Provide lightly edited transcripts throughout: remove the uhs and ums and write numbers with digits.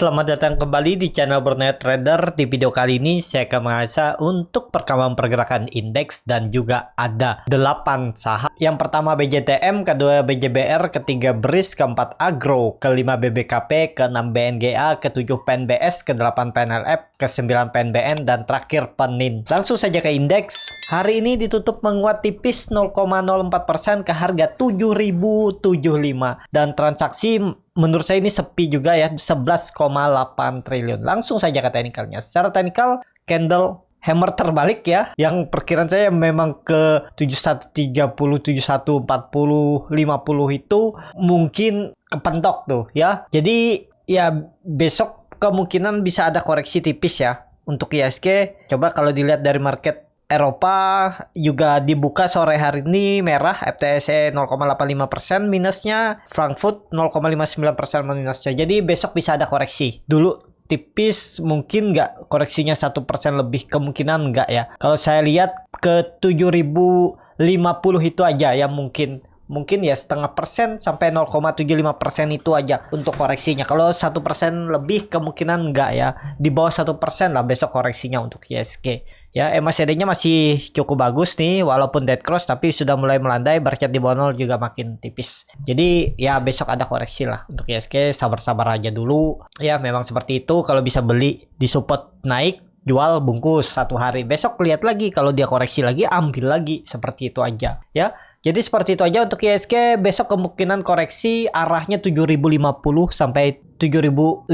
Selamat datang kembali di channel Burnet Trader. Di video kali ini saya akan mengasah untuk perkembangan pergerakan indeks dan juga ada 8 saham. Yang pertama BJTM, kedua BJBR, ketiga BRIS, keempat Agro, kelima BBKP, keenam BNGA, ketujuh PNBS, ke-8 PNLF, ke-9 PNBN, dan terakhir PENIN. Langsung saja ke indeks. Hari ini ditutup menguat tipis 0,04% ke harga 7.075 dan transaksi menurut saya ini sepi juga ya, 11,8 triliun. Langsung saja ke teknikalnya. Secara teknikal, candle hammer terbalik ya. Yang perkiraan saya memang ke 7130, 7140, 50 itu mungkin kepentok tuh ya. Jadi ya besok kemungkinan bisa ada koreksi tipis ya. Untuk IHSG, coba kalau dilihat dari market Eropa juga dibuka sore hari ini merah, FTSE 0,85% minusnya, Frankfurt 0,59% minusnya. Jadi besok bisa ada koreksi. Dulu tipis mungkin nggak, koreksinya 1% lebih, kemungkinan nggak ya. Kalau saya lihat ke 7.050 itu aja ya, mungkin ya 0,5% sampai 0,75% itu aja untuk koreksinya. Kalau 1% lebih kemungkinan enggak ya. Di bawah 1% lah besok koreksinya untuk IHSG. Ya, MACD-nya masih cukup bagus nih walaupun dead cross, tapi sudah mulai melandai, bercat di bawah 0 juga makin tipis. Jadi ya besok ada koreksi lah untuk IHSG, sabar-sabar aja dulu. Ya memang seperti itu, kalau bisa beli di support naik, jual bungkus satu hari. Besok lihat lagi, kalau dia koreksi lagi ambil lagi, seperti itu aja ya. Jadi seperti itu aja untuk IHSG. Besok kemungkinan koreksi arahnya 7.050 sampai 7.058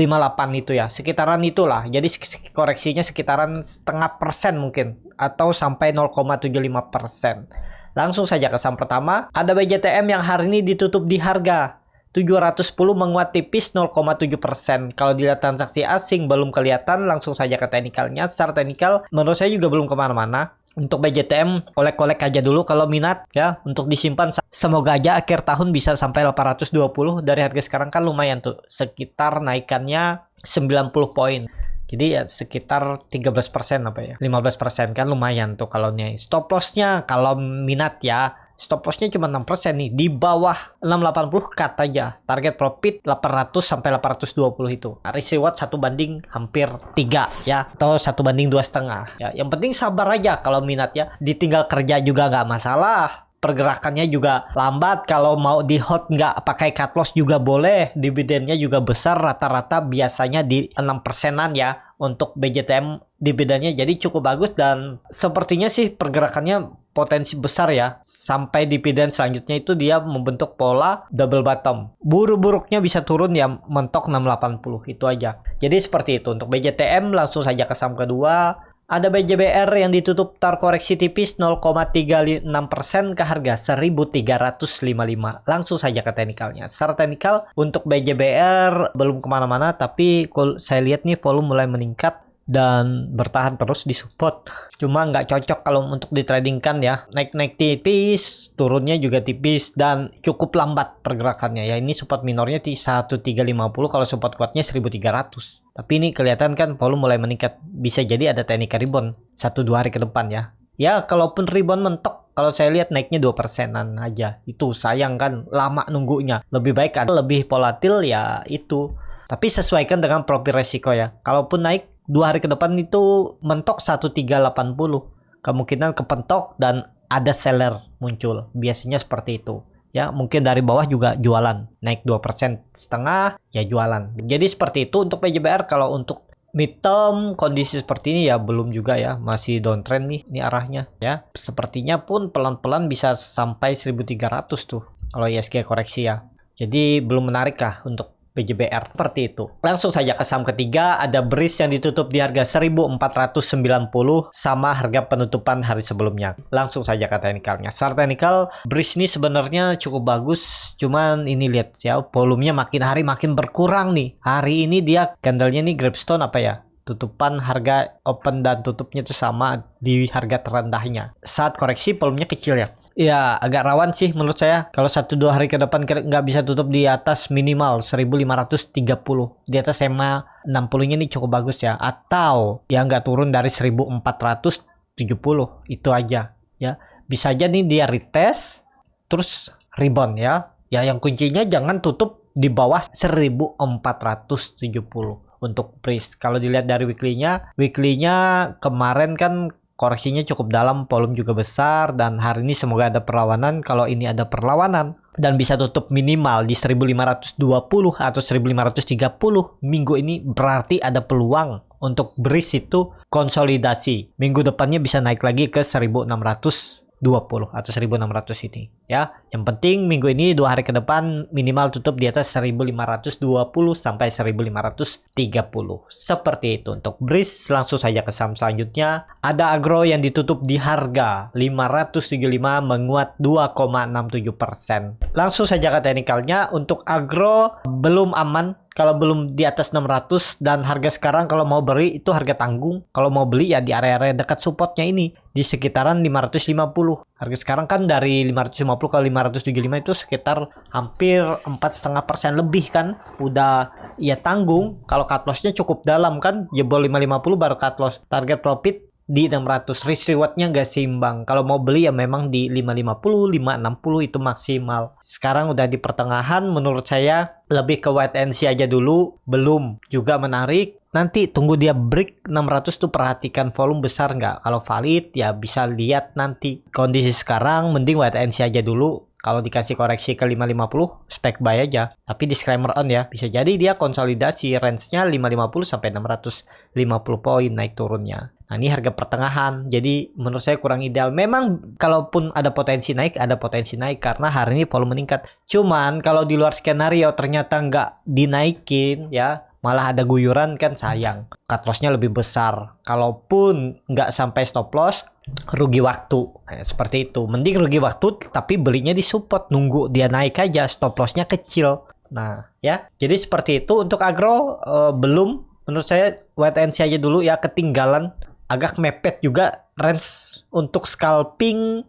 itu ya. Sekitaran itulah. Jadi koreksinya sekitaran 0,5% mungkin. Atau sampai 0,75%. Langsung saja ke saham pertama. Ada BJTM yang hari ini ditutup di harga 710 menguat tipis 0,7%. Kalau dilihat transaksi asing belum kelihatan. Langsung saja ke teknikalnya. Secara teknikal menurut saya juga belum kemana-mana. Untuk BJTM, kolek-kolek aja dulu kalau minat ya, untuk disimpan. Semoga aja akhir tahun bisa sampai 820. Dari harga sekarang kan lumayan tuh, sekitar naikannya 90 poin. Jadi ya sekitar 13% apa ya, 15% kan lumayan tuh kalau nih. Stop lossnya kalau minat ya, stop lossnya cuma 6% nih, di bawah 680 cut aja. Target profit 800 sampai 820 itu. Risk reward 1 banding hampir 3 ya, atau 1 banding 2,5 ya. Yang penting sabar aja kalau minat ya. Ditinggal kerja juga nggak masalah. Pergerakannya juga lambat, kalau mau di hold nggak pakai cut loss juga boleh. Dividennya juga besar, rata-rata biasanya di 6%-an ya untuk BJTM dividennya, jadi cukup bagus. Dan sepertinya sih pergerakannya potensi besar ya, sampai dividen selanjutnya itu dia membentuk pola double bottom. Buruk-buruknya bisa turun ya, mentok 680 itu aja. Jadi seperti itu untuk BJTM. Langsung saja ke saham kedua. Ada BJBR yang ditutup terkoreksi tipis 0,36% ke harga 1.355. Langsung saja ke teknikalnya. Secara teknikal untuk BJBR belum kemana-mana, tapi saya lihat nih volume mulai meningkat dan bertahan terus di support. Cuma nggak cocok kalau untuk ditradingkan ya. Naik-naik tipis, turunnya juga tipis, dan cukup lambat pergerakannya ya. Ini support minornya di 1350, kalau support kuatnya 1300. Tapi ini kelihatan kan volume mulai meningkat. Bisa jadi ada teknik rebound 1-2 hari ke depan ya. Ya kalaupun rebound mentok, kalau saya lihat naiknya 2%-an aja. Itu sayang kan, lama nunggunya. Lebih baik kan lebih volatil ya itu. Tapi sesuaikan dengan profil resiko ya. Kalaupun naik 2 hari ke depan itu mentok 1380, kemungkinan kepentok dan ada seller muncul. Biasanya seperti itu. Ya, mungkin dari bawah juga jualan. Naik 2,5% ya jualan. Jadi seperti itu untuk PJBR. Kalau untuk midterm kondisi seperti ini ya belum juga ya, masih downtrend nih ini arahnya ya. Sepertinya pun pelan-pelan bisa sampai 1.300 tuh kalau IHSG koreksi ya. Jadi belum menarik kah untuk BJBR, seperti itu. Langsung saja ke saham ketiga. Ada BRIS yang ditutup di harga 1.490 sama harga penutupan hari sebelumnya. Langsung saja ke teknikalnya. Secara teknikal BRIS ini sebenarnya cukup bagus, cuman ini lihat ya, volumenya makin hari makin berkurang nih. Hari ini dia candlenya nih Grabstone apa ya, tutupan harga open dan tutupnya itu sama di harga terendahnya. Saat koreksi volumenya kecil ya. Ya agak rawan sih menurut saya. Kalau 1-2 hari ke depan nggak bisa tutup di atas minimal 1.530. Di atas EMA 60-nya ini cukup bagus ya. Atau ya nggak turun dari 1.470. Itu aja ya. Bisa aja nih dia retest terus rebound ya. Ya yang kuncinya jangan tutup di bawah 1.470. untuk BRIS. Kalau dilihat dari weekly-nya kemarin kan koreksinya cukup dalam, volume juga besar, dan hari ini semoga ada perlawanan. Kalau ini ada perlawanan dan bisa tutup minimal di 1520 atau 1530 minggu ini, berarti ada peluang untuk BRIS itu konsolidasi. Minggu depannya bisa naik lagi ke 1620 atau 1600 ini ya. Yang penting minggu ini 2 hari ke depan minimal tutup di atas 1520 sampai 1530. Seperti itu untuk BRIS. Langsung saja ke saham selanjutnya. Ada Agro yang ditutup di harga 575 menguat 2,67%. Langsung saja ke teknikalnya. Untuk Agro belum aman kalau belum di atas 600, dan harga sekarang kalau mau beli itu harga tanggung. Kalau mau beli ya di area-area dekat supportnya ini di sekitaran 550. Harga sekarang kan dari 550 ke 575 itu sekitar hampir 4,5% lebih kan. Udah ya tanggung. Kalau cut loss-nya cukup dalam kan, jebol 550 baru cut loss. Target profit di 600, risk rewardnya nggak seimbang. Kalau mau beli ya memang di 550, 560 itu maksimal. Sekarang udah di pertengahan, menurut saya lebih ke wait and see aja dulu. Belum juga menarik. Nanti tunggu dia break 600 tuh, perhatikan volume besar nggak. Kalau valid ya bisa lihat nanti. Kondisi sekarang mending wait and see aja dulu. Kalau dikasih koreksi ke 550, spek buy aja. Tapi disclaimer on ya, bisa jadi dia konsolidasi range-nya 550 sampai 650 poin naik turunnya. Nah ini harga pertengahan, jadi menurut saya kurang ideal. Memang kalaupun ada potensi naik karena hari ini volume meningkat. Cuman kalau di luar skenario ternyata nggak dinaikin ya, malah ada guyuran kan sayang. Cut loss-nya lebih besar. Kalaupun nggak sampai stop loss, rugi waktu. Nah, seperti itu. Mending rugi waktu tapi belinya di support, nunggu dia naik aja, stop loss-nya kecil. Nah ya, jadi seperti itu. Untuk Agro belum, menurut saya wait and see aja dulu ya, ketinggalan. Agak mepet juga range untuk scalping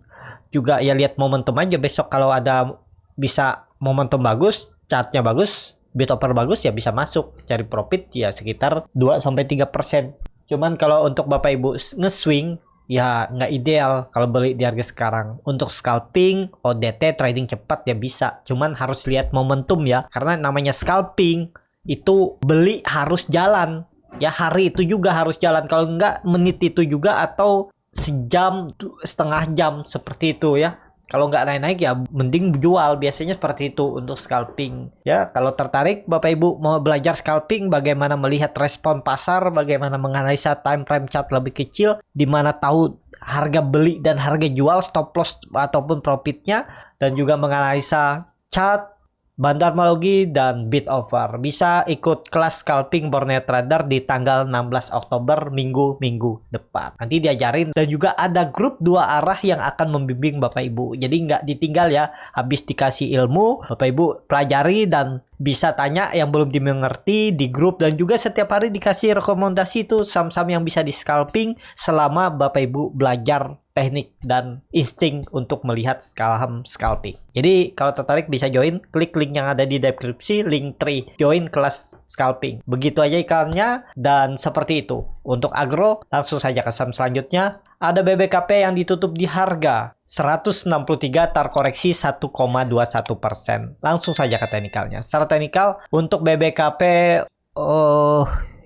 juga ya, lihat momentum aja besok. Kalau ada bisa momentum bagus, chartnya bagus, bid offer bagus ya bisa masuk cari profit ya sekitar 2-3%. Cuman kalau untuk Bapak Ibu nge-swing ya nggak ideal kalau beli di harga sekarang. Untuk scalping, ODT trading cepat ya bisa, cuman harus lihat momentum ya, karena namanya scalping itu beli harus jalan. Ya hari itu juga harus jalan, kalau enggak menit itu juga, atau sejam, setengah jam seperti itu ya. Kalau nggak naik-naik ya mending jual, biasanya seperti itu untuk scalping ya. Kalau tertarik Bapak Ibu mau belajar scalping, bagaimana melihat respon pasar, bagaimana menganalisa time frame chart lebih kecil, dimana tahu harga beli dan harga jual, stop loss ataupun profitnya, dan juga menganalisa chart, bandarmologi, dan bid offer. Bisa ikut kelas scalping Borneo Trader di tanggal 16 Oktober minggu depan. Nanti diajarin, dan juga ada grup 2 arah yang akan membimbing Bapak Ibu. Jadi nggak ditinggal ya, habis dikasih ilmu, Bapak Ibu pelajari dan bisa tanya yang belum dimengerti di grup, dan juga setiap hari dikasih rekomendasi tuh saham-saham yang bisa di scalping selama Bapak Ibu belajar teknik dan insting untuk melihat saham scalping. Jadi kalau tertarik bisa join, klik link yang ada di deskripsi, link 3 join kelas scalping. Begitu aja iklannya, dan seperti itu. Untuk Agro, langsung saja ke saham selanjutnya. Ada BBKP yang ditutup di harga 163 terkoreksi 1,21%. Langsung saja ke teknikalnya. Secara teknikal untuk BBKP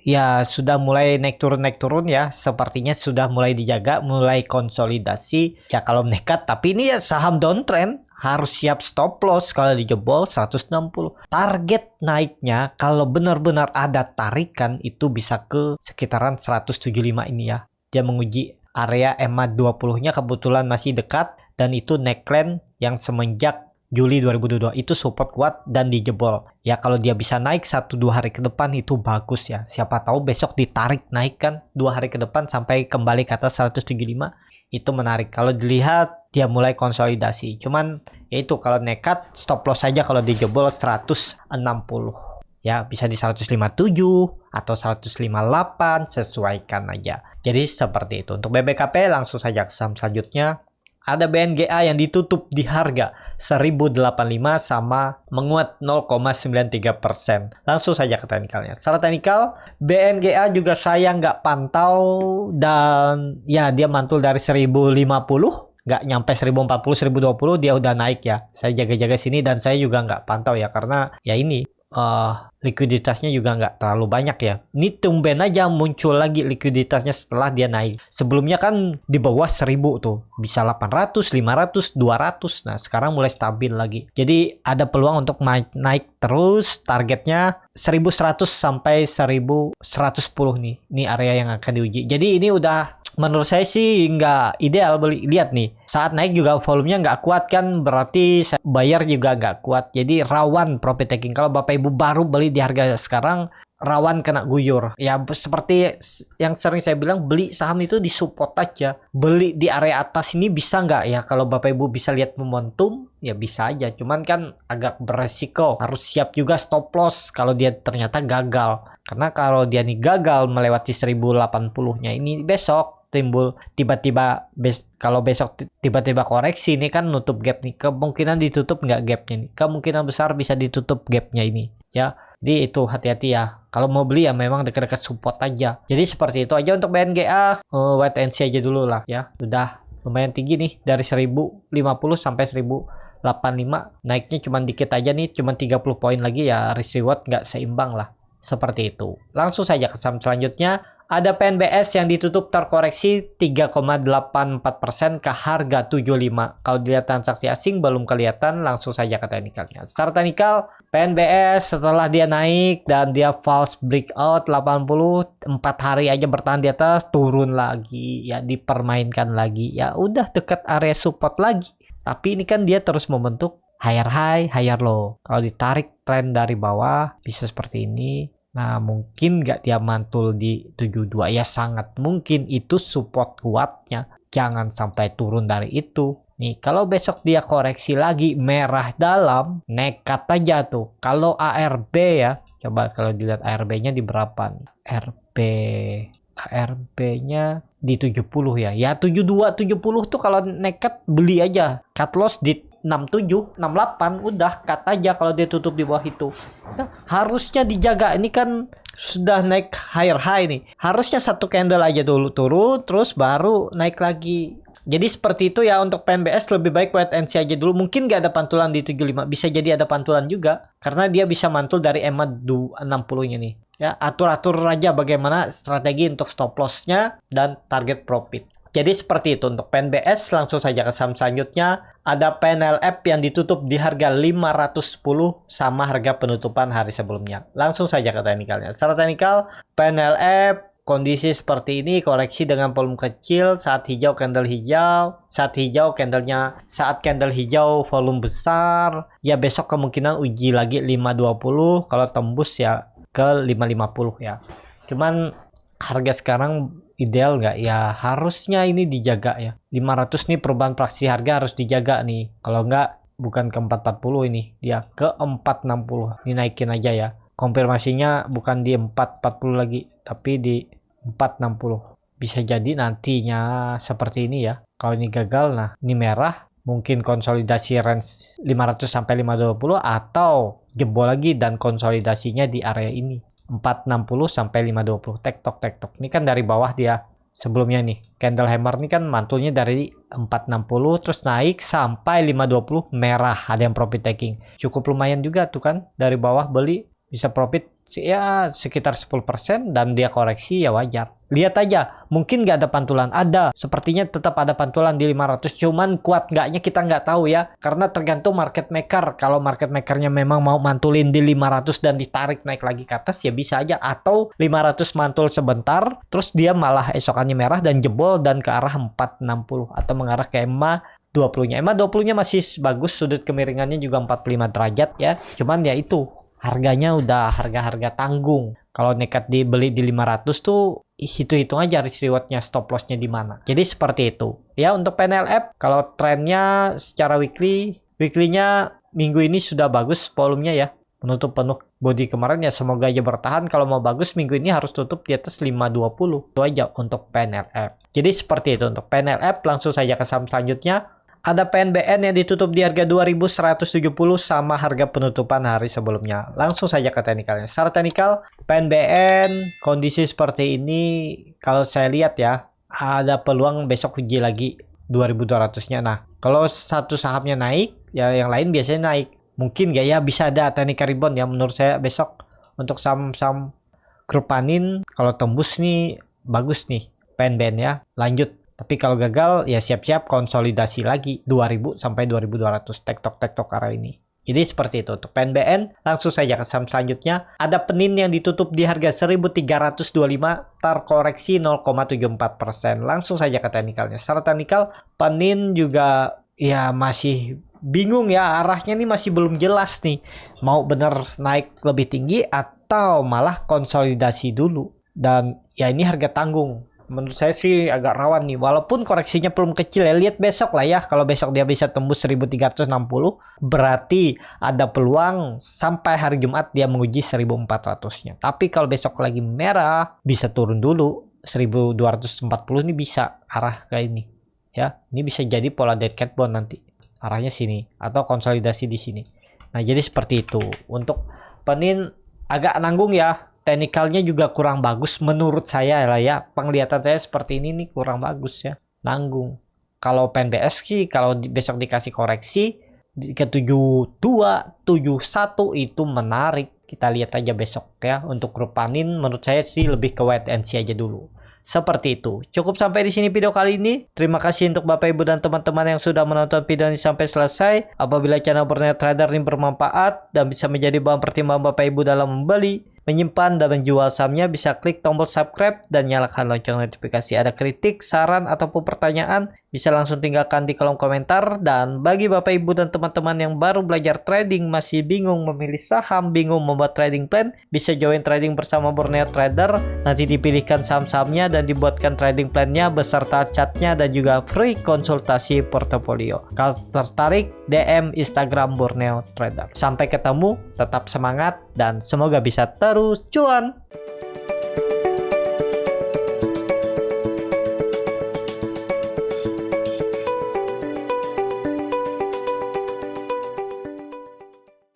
ya sudah mulai naik turun ya. Sepertinya sudah mulai dijaga, mulai konsolidasi. Ya kalau nekat, tapi ini ya saham downtrend, harus siap stop loss kalau dijebol 160. Target naiknya kalau benar-benar ada tarikan itu bisa ke sekitaran 175 ini ya. Dia menguji area EMA 20-nya kebetulan masih dekat, dan itu neckline yang semenjak Juli 2022 itu support kuat dan dijebol. Ya kalau dia bisa naik 1-2 hari ke depan itu bagus ya. Siapa tahu besok ditarik naik kan 2 hari ke depan sampai kembali ke atas 175. Itu menarik. Kalau dilihat dia mulai konsolidasi. Cuman ya itu kalau nekat stop loss saja kalau dijebol 160. Ya bisa di 157 atau 158, sesuaikan aja. Jadi seperti itu. Untuk BBKP langsung saja ke saham selanjutnya. Ada BNGA yang ditutup di harga 1085 sama menguat 0,93%. Langsung saja ke teknikalnya. Secara teknikal, BNGA juga saya nggak pantau, dan ya dia mantul dari 1050. Nggak nyampe 1040, 1020 dia udah naik ya. Saya jaga-jaga sini, dan saya juga nggak pantau ya, karena ya ini likuiditasnya juga nggak terlalu banyak ya. Ini tumben aja muncul lagi likuiditasnya setelah dia naik. Sebelumnya kan di bawah 1000 tuh. Bisa 800, 500, 200. Nah sekarang mulai stabil lagi. Jadi ada peluang untuk naik terus. Targetnya 1100 sampai 1110 nih. Ini area yang akan diuji. Jadi ini udah menurut saya sih nggak ideal beli. Lihat nih, saat naik juga volumenya nggak kuat kan, berarti bayar juga nggak kuat. Jadi rawan profit taking. Kalau Bapak Ibu baru beli di harga sekarang, rawan kena guyur. Ya seperti yang sering saya bilang, beli saham itu di support aja. Beli di area atas ini bisa nggak ya? Kalau Bapak Ibu bisa lihat momentum, ya bisa aja. Cuman kan agak beresiko. Harus siap juga stop loss kalau dia ternyata gagal. Karena kalau dia nih gagal melewati 1080-nya ini besok timbul tiba-tiba kalau besok tiba-tiba koreksi ini kan nutup gap nih, kemungkinan ditutup nggak gapnya nih, kemungkinan besar bisa ditutup gapnya ini ya. Jadi itu hati-hati ya, kalau mau beli ya memang dekat-dekat support aja. Jadi seperti itu aja untuk BNGA. Wait and see aja dulu lah ya. Udah lumayan tinggi nih, dari 1050 sampai 1085, naiknya cuma dikit aja nih, cuma 30 poin lagi ya. Risk reward nggak seimbang lah, seperti itu. Langsung saja ke saham selanjutnya. Ada PNBS yang ditutup terkoreksi 3,84% ke harga 75. Kalau dilihat transaksi asing belum kelihatan, langsung saja ke teknikalnya. Secara teknikal, PNBS setelah dia naik dan dia false breakout 80, 4 hari aja bertahan di atas, turun lagi ya, dipermainkan lagi. Ya udah dekat area support lagi. Tapi ini kan dia terus membentuk higher high, higher low. Kalau ditarik tren dari bawah bisa seperti ini. Nah, mungkin nggak dia mantul di 72. Ya, sangat mungkin itu support kuatnya. Jangan sampai turun dari itu. Nih, kalau besok dia koreksi lagi merah dalam, nekat aja tuh. Kalau ARB ya, coba kalau dilihat ARB-nya di berapa nih? ARB-nya di 70 ya. Ya, 72, 70 tuh kalau nekat beli aja. Cut loss di 67, 68 udah cut aja kalau dia tutup di bawah itu. Ya, harusnya dijaga. Ini kan sudah naik higher high nih. Harusnya satu candle aja dulu turun terus baru naik lagi. Jadi seperti itu ya untuk PNBS, lebih baik wait and see aja dulu. Mungkin nggak ada pantulan di 75, bisa jadi ada pantulan juga karena dia bisa mantul dari EMA 60-nya nih. Ya, atur-atur aja bagaimana strategi untuk stop loss-nya dan target profit. Jadi seperti itu untuk PNBS. Langsung saja ke saham selanjutnya. Ada PNLF yang ditutup di harga 510 sama harga penutupan hari sebelumnya. Langsung saja ke teknikalnya. Secara teknikal, PNLF kondisi seperti ini, koreksi dengan volume kecil, saat hijau candle hijau, saat candle hijau volume besar. Ya besok kemungkinan uji lagi 520, kalau tembus ya ke 550 ya. Cuman harga sekarang ideal nggak ya, harusnya ini dijaga ya. 500 nih perubahan fraksi harga harus dijaga nih. Kalau nggak bukan ke 440 ini, dia ke 460. Ini naikin aja ya. Konfirmasinya bukan di 440 lagi, tapi di 460. Bisa jadi nantinya seperti ini ya. Kalau ini gagal, nah ini merah, mungkin konsolidasi range 500 sampai 520 atau jebol lagi dan konsolidasinya di area ini. 460 sampai 520 tektok. Ini kan dari bawah dia sebelumnya nih. Candle hammer ini kan mantulnya dari 460 terus naik sampai 520 merah, ada yang profit taking. Cukup lumayan juga tuh kan, dari bawah beli bisa profit ya sekitar 10% dan dia koreksi ya wajar. Lihat aja, mungkin nggak ada pantulan. Ada, sepertinya tetap ada pantulan di 500. Cuman kuat nggaknya kita nggak tahu ya. Karena tergantung market maker. Kalau market makernya memang mau mantulin di 500 dan ditarik naik lagi ke atas ya bisa aja. Atau 500 mantul sebentar, terus dia malah esokannya merah dan jebol dan ke arah 460. Atau mengarah ke EMA 20-nya. EMA 20-nya masih bagus, sudut kemiringannya juga 45 derajat ya. Cuman ya itu, harganya udah harga-harga tanggung. Kalau nekat dibeli di 500 tuh hitung-hitung aja risk rewardnya, stop lossnya di mana. Jadi seperti itu. Ya untuk PNLF, kalau trennya secara weekly-nya minggu ini sudah bagus volumenya ya. Menutup penuh body kemarin ya, semoga aja bertahan. Kalau mau bagus minggu ini harus tutup di atas 520. Itu aja untuk PNLF. Jadi seperti itu untuk PNLF. Langsung saja ke saham selanjutnya. Ada PNBN yang ditutup di harga 2170 sama harga penutupan hari sebelumnya. Langsung saja ke teknikalnya. Secara teknikal, PNBN kondisi seperti ini kalau saya lihat ya, ada peluang besok uji lagi 2200-nya. Nah, kalau satu sahamnya naik, ya yang lain biasanya naik. Mungkin gak ya bisa ada technical rebound ya menurut saya besok untuk saham-saham grup panin. Kalau tembus nih bagus nih PNBN ya, lanjut. Tapi kalau gagal ya siap-siap konsolidasi lagi 2000 sampai 2200 tektok arah ini. Jadi seperti itu untuk PNBN. Langsung saja ke saham selanjutnya. Ada Penin yang ditutup di harga 1325, terkoreksi 0,74%. Langsung saja ke teknikalnya. Secara teknikal Penin juga ya masih bingung ya, arahnya nih masih belum jelas nih. Mau bener naik lebih tinggi atau malah konsolidasi dulu. Dan ya ini harga tanggung. Menurut saya sih agak rawan nih, walaupun koreksinya belum kecil ya. Lihat besok lah ya, kalau besok dia bisa tembus 1360 berarti ada peluang sampai hari Jumat dia menguji 1400-nya. Tapi kalau besok lagi merah bisa turun dulu 1240 ini, bisa arah kayak ini ya. Ini bisa jadi pola dead cat bond nanti arahnya sini atau konsolidasi di sini. Nah jadi seperti itu untuk Penin, agak nanggung ya. Teknikalnya juga kurang bagus menurut saya lah ya. Penglihatan saya seperti ini nih kurang bagus ya. Nanggung. Kalau PNBS sih kalau besok dikasih koreksi ke 72, 71 itu menarik. Kita lihat aja besok ya. Untuk grup panin menurut saya sih lebih ke wait and see aja dulu. Seperti itu. Cukup sampai di sini video kali ini. Terima kasih untuk Bapak Ibu dan teman-teman yang sudah menonton video ini sampai selesai. Apabila channel Borneo Trader ini bermanfaat dan bisa menjadi bahan pertimbangan Bapak Ibu dalam membeli, menyimpan dan menjual sahamnya, bisa klik tombol subscribe dan nyalakan lonceng notifikasi. Ada kritik, saran ataupun pertanyaan bisa langsung tinggalkan di kolom komentar. Dan bagi Bapak Ibu dan teman-teman yang baru belajar trading, masih bingung memilih saham, bingung membuat trading plan, bisa join trading bersama Borneo Trader. Nanti dipilihkan saham-sahamnya dan dibuatkan trading plannya beserta chartnya dan juga free konsultasi portofolio. Kalau tertarik, DM Instagram Borneo Trader. Sampai ketemu, tetap semangat dan semoga bisa terus cuan.